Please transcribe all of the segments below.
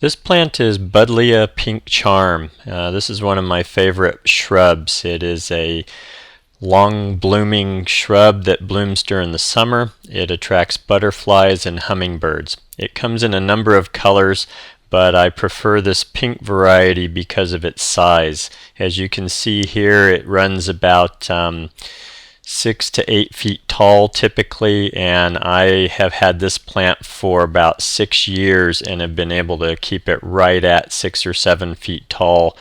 This plant is Buddleia pink charm. This is one of my favorite shrubs. It is a long blooming shrub that blooms during the summer. It attracts butterflies and hummingbirds. It comes in a number of colors, but I prefer this pink variety because of its size. As you can see here, it runs about 6 to 8 feet tall typically, and I have had this plant for about 6 years and have been able to keep it right at 6 or 7 feet tall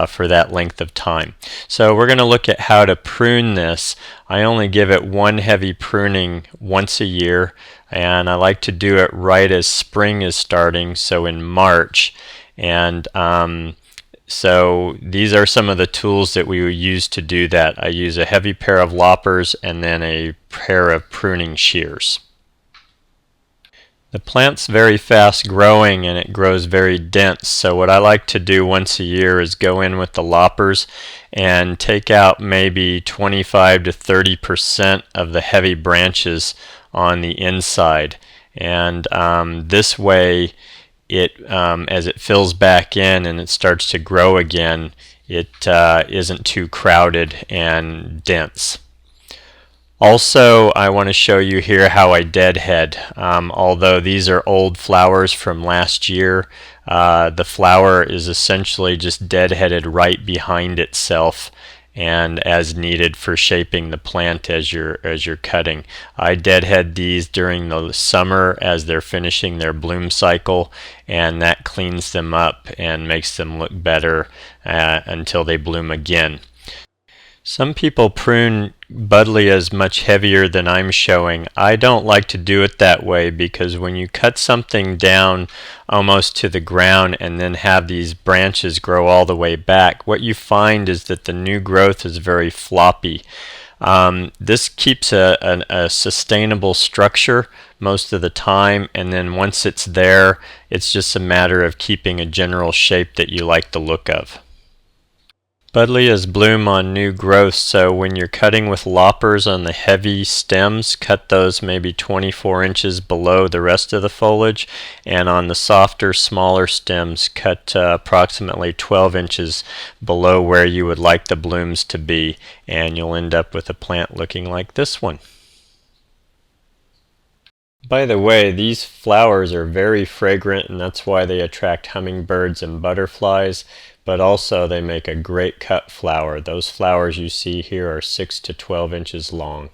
for that length of time. So we're going to look at how to prune this. I only give it one heavy pruning once a year, and I like to do it right as spring is starting, so in March. And so these are some of the tools that we would use to do that. I use a heavy pair of loppers and then a pair of pruning shears. The plant's very fast growing and it grows very dense, so what I like to do once a year is go in with the loppers and take out maybe 25 to 30% of the heavy branches on the inside, and this way as it fills back in and it starts to grow again, it isn't too crowded and dense. Also, I want to show you here how I deadhead. Although these are old flowers from last year, the flower is essentially just deadheaded right behind itself and as needed for shaping the plant as you're cutting. I deadhead these during the summer as they're finishing their bloom cycle, and that cleans them up and makes them look better until they bloom again. Some people prune Buddleias much heavier than I'm showing. I don't like to do it that way because when you cut something down almost to the ground and then have these branches grow all the way back, what you find is that the new growth is very floppy. This keeps a sustainable structure most of the time, and then once it's there, it's just a matter of keeping a general shape that you like the look of. Buddleias bloom on new growth, so when you're cutting with loppers on the heavy stems, cut those maybe 24 inches below the rest of the foliage, and on the softer, smaller stems, cut approximately 12 inches below where you would like the blooms to be, and you'll end up with a plant looking like this one. By the way, these flowers are very fragrant, and that's why they attract hummingbirds and butterflies, but also they make a great cut flower. Those flowers you see here are 6 to 12 inches long.